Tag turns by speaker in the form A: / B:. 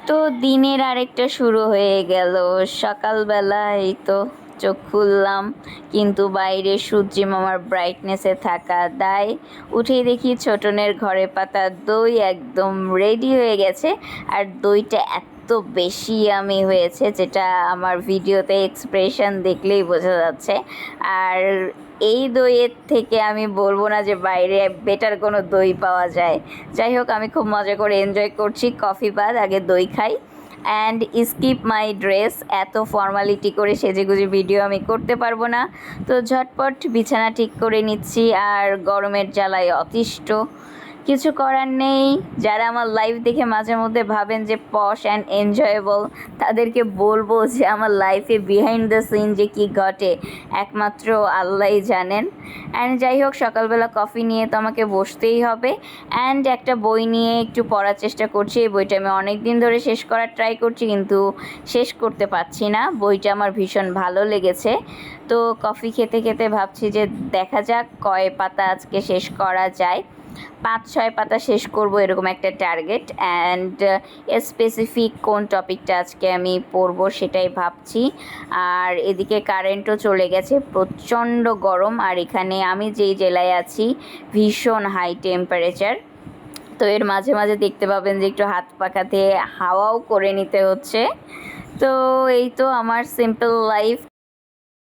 A: তো দিনের আরেকটা শুরু হয়ে গেল। সকালবেলা এই তো চোখ খুললাম, কিন্তু বাইরে সূর্যি মামার ব্রাইটনেসে থাকা দায় উঠেই দেখি ছোটনের ঘরে পাতা দই একদম রেডি হয়ে গেছে। আর দইটা এত বেশি আমি হয়েছে, যেটা আমার ভিডিওতে এক্সপ্রেশন দেখলেই বোঝা যাচ্ছে। আর এই দইয়ের থেকে আমি বলবো না যে বাইরে বেটার কোনো দই পাওয়া যায়। যাই হোক, আমি খুব মজা করে এনজয় করছি। কফি বাদ আগে দই খাই অ্যান্ড স্কিপ মাই ড্রেস। এত ফর্মালিটি করে সেজেগুজে ভিডিও আমি করতে পারবো না, তো ঝটপট বিছানা ঠিক করে নিচ্ছি। আর গরমের জ্বালায় অতিষ্ঠ, কিছু করার নেই। যারা আমার লাইভ দেখে মাঝে মধ্যে ভাবেন যে পশ অ্যান্ড এনজয়েবল, তাদেরকে বলবো যে আমার লাইফে বিহাইন্ড দ্য সিন যে কী ঘটে একমাত্র আল্লাহই জানেন। অ্যান্ড যাই হোক, সকালবেলা কফি নিয়ে তো আমাকে বসতেই হবে। অ্যান্ড একটা বই নিয়ে একটু পড়ার চেষ্টা করছি। এই বইটা আমি অনেক দিন ধরে শেষ করার ট্রাই করছি, কিন্তু শেষ করতে পারছি না। বইটা আমার ভীষণ ভালো লেগেছে। তো কফি খেতে খেতে ভাবছি যে দেখা যাক কয় পাতা আজকে শেষ করা যায়। 5-6 পাতা শেষ করব, এরকম একটা টার্গেট। অ্যান্ড স্পেসিফিক কোন টপিকটা আজকে আমি পড়ব সেটাই ভাবছি। আর এদিকে কারেন্টও চলে গেছে, প্রচণ্ড গরম। আর এখানে আমি যেই জেলায় আছি ভীষণ হাই টেম্পারেচার। তো এর মাঝে মাঝে দেখতে পাবেন যে একটু হাত পাখাতে হাওয়াও করে নিতে হচ্ছে। তো এই তো আমার সিম্পল লাইফ।